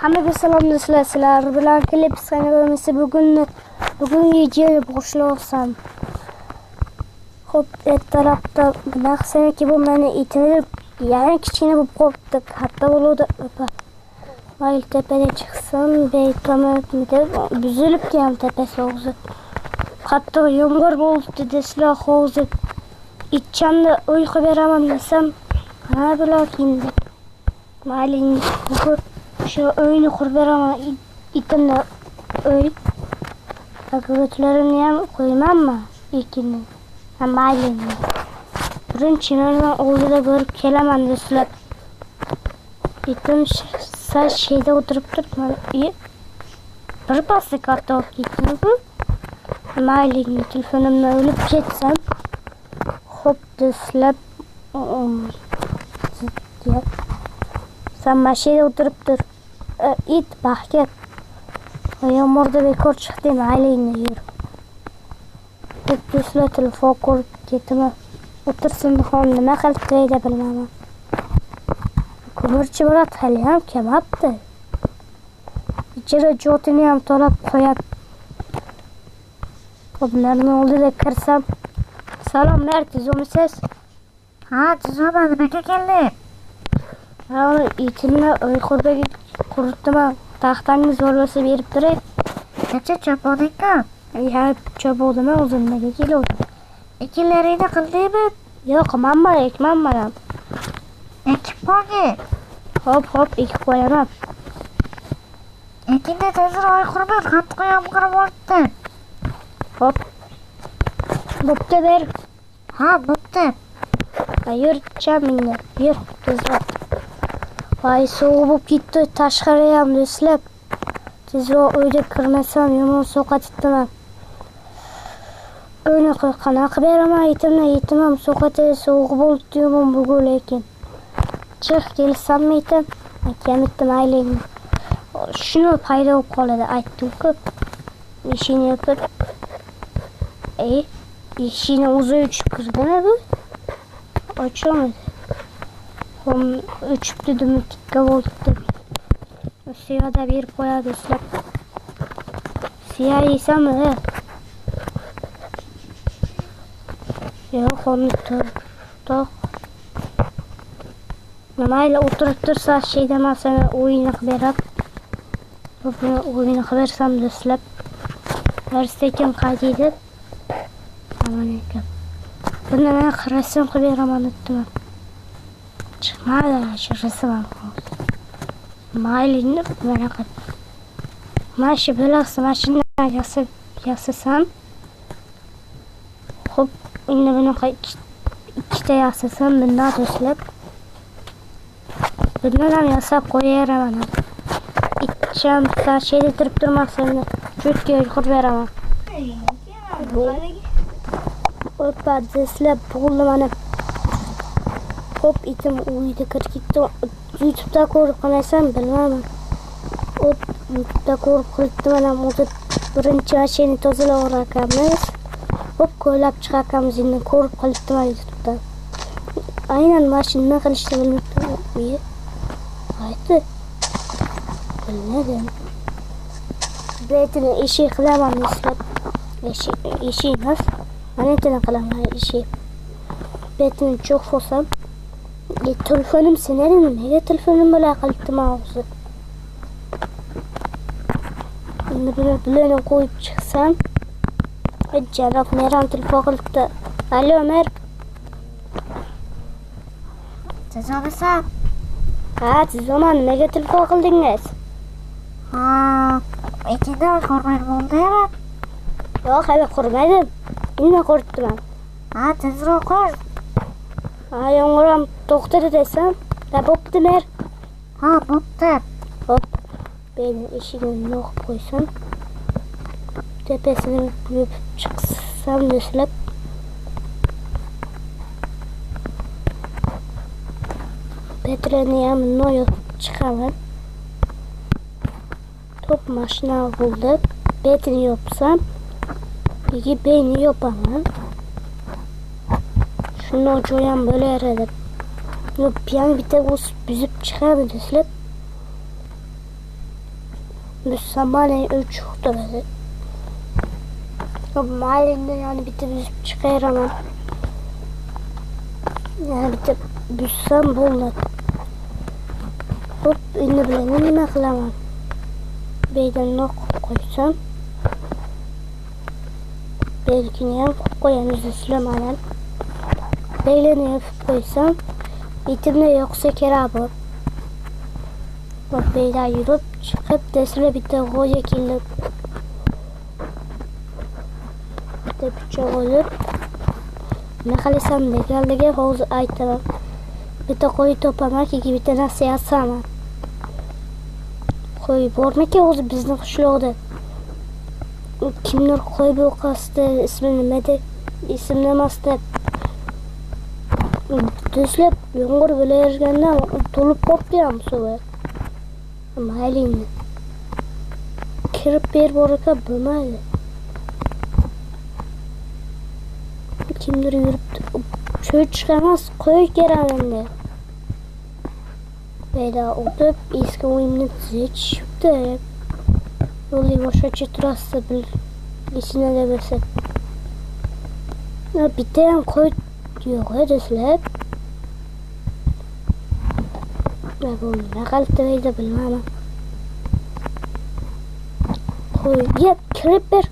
Hammaga salom do'stlar, sizlar bilan klip sanalamiz bugun videoni boshlashim. Xo'p, ertalabda nima qilsam bu meni itilib, yana kichkina bo'lib qolibdi, katta bo'ldi. Mayli tepaga chiqsam, beytomida buzilibdi ham tepasi o'zi. Hatto yomg'ir bo'libdi do'stlar, hozir ichchamda uyqu beraman desam, nima bo'ladi? Mayli bugun şu oyunu kurberaman itimle öy. Akıbetlerini hem koymam mı? İkini. Ama ailenin. Birinci nereden olduğu görüp gelemem desler. İtim saç şeyde oturup durma. Bir bası kartta olup gittim. Ama ailenin telefonumla ölüp geçsem. Hop desler. Sen maşede oturup dur. İt bahket. Yağmurda bekor çıktım aileyle yürü. Düzle telefon kurup gitme. Otursun bakalım nime kılıp de bilmem. Kumurçu Murat haliyam kim yaptı? İçeri jotunu ham tolap koyap. Bunların oldu da kırsam. Salam Mert, tizomisiz? Ha, tizomadım, öte geldim. Ha, itimle uykurda kuruttum. Tahtangiz olmasa berip duray. Necha chop oldingmi? Ya chop oldim, o'zimga keldim. Ekinlaringni qildingmi? Yo'q, ekmanman. Ekib qo'ygin. Hop, ekib qo'yaman. Ekinda tezroq qurmay, qattiq yomg'ir bo'libdi. Hop. Bo'pti ber. Ha, bo'pti. Yur, chaminga. Yur, tezroq. Vay, soğuk bo'lib ketdi, tashqari ham do'stlar. Tezroq uyga kirmasam yomon sovqotibman. Uyni qanaqa beraman, yetim ham sovqotadi, sovuq bo'ldi yomon bugun lekin. Chiq kelsam etim, akam aytdim aylayman. Shuni paydo bo'lib qoladi, aytdim-ku. Eshikni yopib. Eshikni o'zi ochib kirdimi bu? Ochilmadi. Uçup dedim tikka oldu. Siyah da bir koya do'stlar. Siyah yesam mi? Yo'q, onu to'q. Nimayla o'tirib tursa şeyden masana o'yini berib. Buni o'yini bersam do'stlar. Darstekim qaytadi. Aman ekan. Buni men qarasam beraman dedim. Çıkmadı, şurası var. Mahallenin merak et. Maaşı belası, maaşından yasasam. Hop, yine bunu ikide yasasam, bundan düzlep. Bundan yasap koyarım bana. İçeceğim, daha şeyde durup durmak seninle. Çöt diye yukur veremem. Hoppa, düzlep, buldum bana. Hop, itim uyudu kirib ketdi. YouTube'da ko'rib qolsam bilmadim. Hop, YouTube'da ko'rib qilibdi, mana o'zi birinchi mashina tozalab ekanmiz. Hop, ko'ylab chiqarkanmiz, endi ko'rib qilibdi mana YouTube'da. Aynan mashina qilishni bilmabdi. Aytdi. Bilmadim. Betini eshik qilaman do'stlar. Eshik emas. Mana endi qilaman eshik. Betini cho'q bo'lsam telefonum sinarimi? Nega telefonim bilan qilibdim o'zi? Endi buni qo'yib chiqsam, janob meram telefon qilibdi. Alo, mer. Tizomisan? Ha, tizoman. Nimaga telefon qildingiz? Ha, ekinda qurmay bo'ldimi? Yo'q, hali qurmadim. Endi quribman. Ha, tezroq qur. Ha, yomg'ir to'xtadi desam, bo'pti mer. Ha, bo'pti. Hop, ben eshigini yoqib qo'ysam, tepasini yopib chiqsam do'stlar. Petroni ham yopib chiqaman. Top mashina bo'ldi. Betini yopsam, beni yopaman. Shuni joyam bo'lar edi. Yok, piyan bitta o'sib buzib chiqadi do'stlar. Müslüman üç kurtardı. Mahallinde yani bir de biz çıkaramam. Yani bir de büssem bulur. Hop ünlü bileni nime kılamam. Beyden nok koysam. Belki hem koyan üzüslüm alem. Beyleni yapıp koysam. İtimde yoksa kerabı. Bak beyler yürüp çıkıp desile bir de koca kirli. Bir de bıçak olup. Ne kalesem de geldi havuzu aytamam. Bir de koyu toplamak gibi bir de nasıl yatsam. Koyu bormak havuzu bizden kuşlu oldu. Kimler koyu bu kastı ismini mede isimle mastı. Düzlep yongur böyle yergenden dolup koplayam soğuk. Ama halini. Kirip bir boruka bömerdi. Kimdir yürüp çöğü çıkamaz koyu gereninde. Böyle oturup eski oyunu çıktı. Yolu boşa çıtırası bir içine de bilsek. Bir tane koyu diyor ödüsler. Ne kaliteli de bilmem ama. Koyu yap kiripper.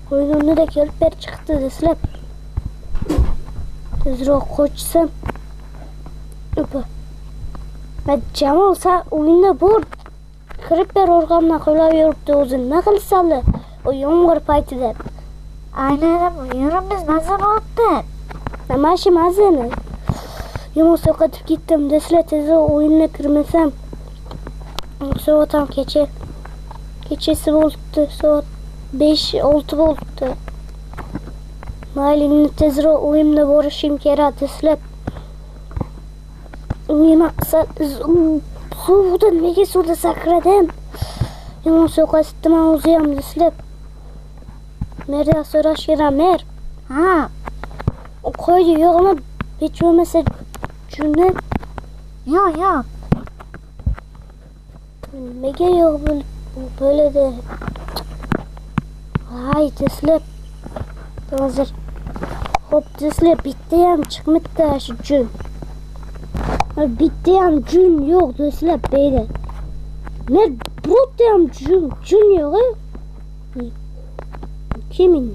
Koyunun önüne de kiripper çıktı desler. Tezro koçsam. Öpü. Ben cam olsa oyunda bor. Kiripper orgamla kola yoruptu uzun. Ne kılsalı? O yomgur paytılar. Aynen uyuyorum biz nasıl oldu? Ama şimdi hazine. Yumur sokatıp gittim. Desile teze oyununa kırmasam. Sonra tam keçesi oldu. Sonra 5-6 oldu. Mahallenin tezre oyunla boruşayım kere desile. Uyumaksa soğuda nege suda sakradım. Yumur sokatıp uzayam desile. Merda sonra şiramer. Ha, O koydu yok ama hiç olmasa cümle yok. mege yok böyle de ay teslim hazır hop teslim bitti yam çıkmıştı şu cün bitti yam cün yok teslim böyle ne brut yam cün yok kimin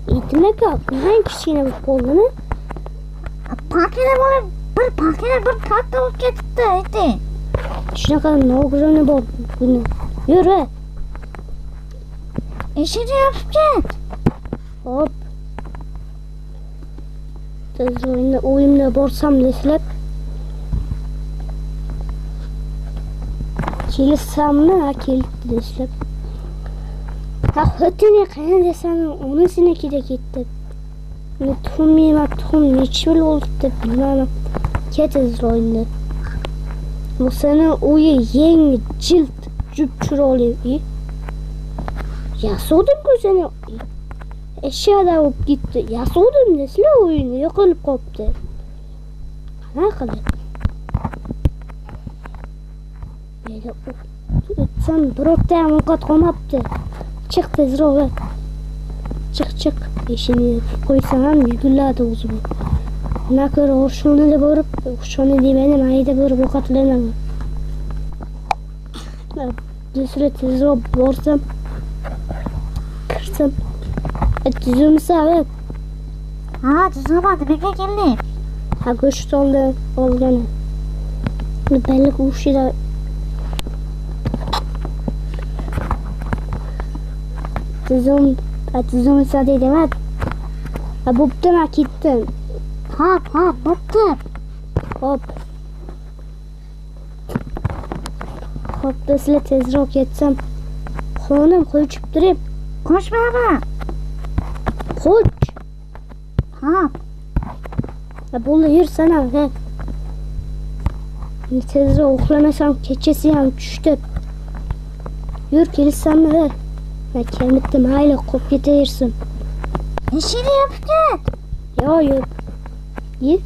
İtine kalk hangisine bu kolunu Pakine bir tak da gitti eti. şuna kadar ne olacağını bol bunu yürü İşini yapacağız. hop tez oyunla borsam deslep kilit samlı ha kilit deslep ha hötüne kaya desen onun sineki de gitti ne tuhum yema tuhum ne çöl oldu da bilmem ketez oyunda bu sene uyu yeni cilt cüpçür oluyor ya sordum ki seni eşyada olup gitti ya sordum nesle oyunu yok olup koptu ne kadar böyle sen bırakta avukat komaptı çık tezre ol çık işini koysan yügülladı uzun ne kadar hoşuna da görüp hoşuna demenin ayda görüp avukatlarına düzüle tezre borsam kırsam düzümü sağlık Ha, düzülmedi bir geldi. ha güçlü oldu belli kuşu da düzümü sağlık demez ha buptum ha gittim Ha, bıktım. hop düzüle tezre ok yetsem konum koyup durayım Koşma ama. koç Ha, ya bunu yırsana he tezre oklamasam keçesi yan düştü yür kilisem mi he ya kemiktim hala kopya değirsin işini yapacağız. yok gir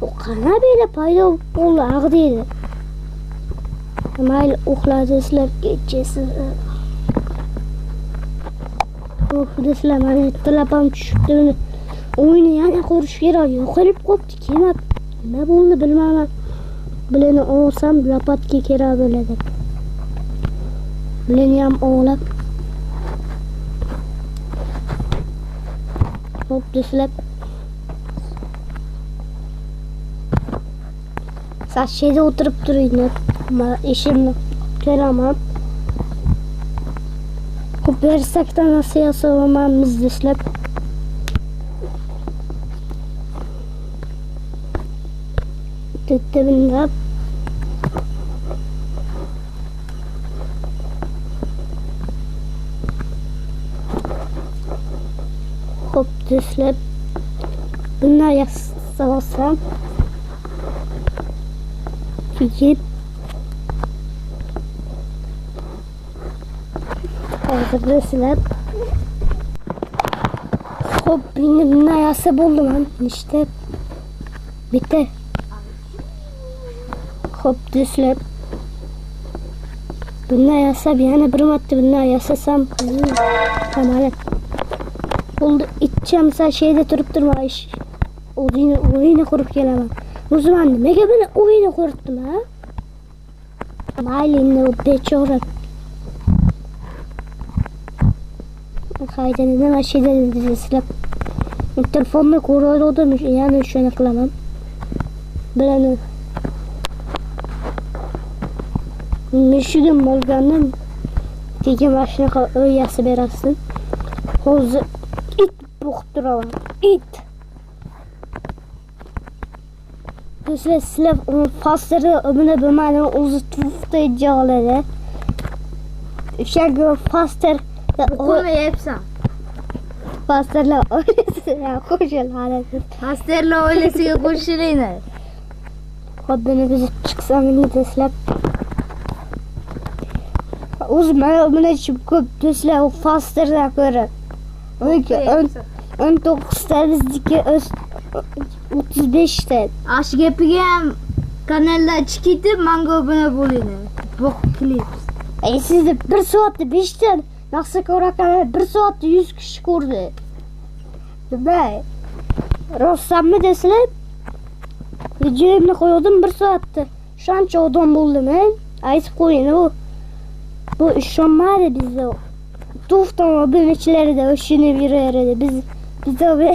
o kana böyle payda oldu ağı değildi Mayli uxladingizlar kechasi. Uxladingizlar, meni telefon tushibdi. O'yini yana ko'rish kerak. Yo'qolib qopti, kelmab. Nima bo'ldi bilmayman. Bileni olsam lapatga kerak bo'ladi. Bileni ham olib. Hop düşlep. Saat şeyde oturup duruyor. Ama işim gelemem. Hop versek de nasıl yasamam biz düşlep. Tüttümünde. Hop düşlep. Bunlar yasalsam. Fikir. Hazırlısınlar. Hop bunlar yasa buldum lan işte. Bitti. Hop düşlep. Bunlar yasa bir yana bir madde bunlar yasasam. Tamam. Oldu içeceğim sen şeyde durup durma iş. Oyunu kurup gelemem. O zaman mega beni oyunu kuruttum ha. Mahallenin o beçoğran. Haydi neden şeyde dizilip. Telefonla kurulduğum yani şu an aklamam. Ben Michigan Morgan'ın teki başına öylesi berasın. Hozu it buktura it. Mesela silah fasları ömrüne bölmeyle uzatılıp da icraları. Şey faster Konuyu hepsi. fasterla öylesi ya koşuyorlar. Hasterle öylesi koşulayım. Haddini bizi çıksam yine de silah. Uzman ömrüne çıkıp silah fasterla görür. Ön 9'da bizdeki 35'te. Aşk yapayım. Kanalda çıkıydı manga abone bulayım. Bok klips. Siz de 1 saatte 5'ten nasıl korakan 1 saatte 100 kişi kurdu. Ne? Rossam mı deseler? Videoyu koyuyordum 1 saatte. Şu an çoğudan buldum ben. Ayıp koyun bu işim vardı bizde. Tuftan o bölümçileri de öşünü bir yere biz de bir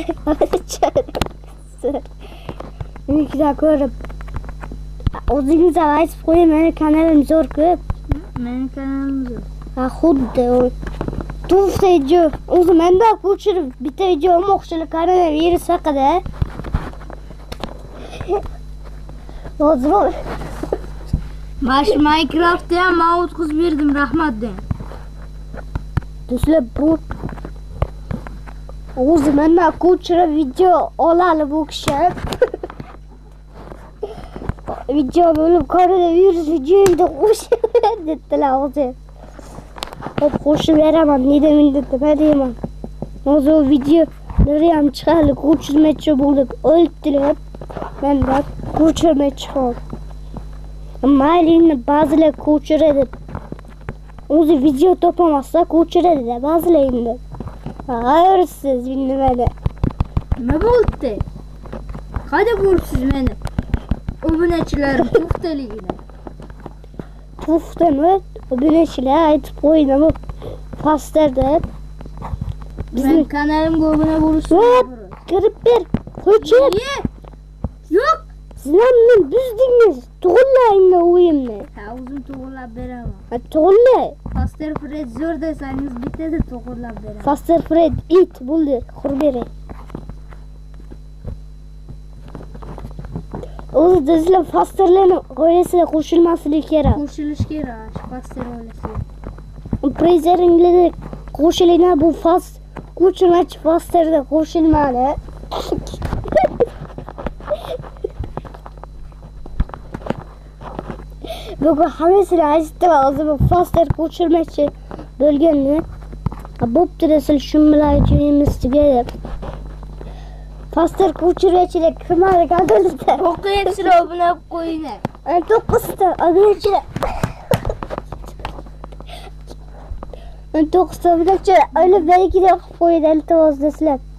iki dakika görüp o zaman ayıp koyun benim kanalım zor görüp Benim kanalım zor. ha xuddi o tufta o zaman da ko'chirib bitta video mo'qchilik koronavirus haqida o zaman Minecraft'ta ham men o'tkazib berdim, rahmat de. Do'stlar bu o zaman da ko'chirib video olali bu kishi video bo'lib koronavirus videoda qo'shib dedilar o'zi. Hop qo'shib beraman dedim deyman. O'zi o videoları ham chiqadi ko'chirmoqchi bo'lib o'ldilar. Men de ko'chirmoqchi bo'ldim. Mayli ba'zilar ko'chiradi. O'zi video topamazsa ko'chiradi da ba'zilar endi. Hayırsiz bilmedi. Ne bo'ldi? Qada ko'rsiz meni? Obunachilarim to'xtaligina. To'xtami? Obunachilar aytib qo'ydim. Fasterda Bizning kanalimga obuna bo'lish kirib ber. Ko'chir. Yo'q. Sizlarni bizdingiz. To'g'rilayni o'yimni. Ha, o'zim to'g'rilab beraman. To'g'rilay. Faster Fred zo'r desangiz bittada to'g'rilab beraman. Faster Fred it bo'ldi. Qurberi. O'zi bizlar fasterlarning oilasiga qo'shilmasligi kerak. Qo'shilish kerak, Faster oilasiga. Prezeringlarda qo'shilgan bu ko'chirmachi fasterda qo'shilmadi. Bugun hammasini aytdim o'zim faster ko'chirmachi bo'lganini. Bo'pti desam shu bilan joyimiz tugadi. Faster ko'chirmachilar kimlar qadrida? O'qiyapsizlar, obuna qo'yinglar. 9 ta obunachilar. 19 so'mgacha olib, belgida o'qib qo'yadi iltimos dastlab.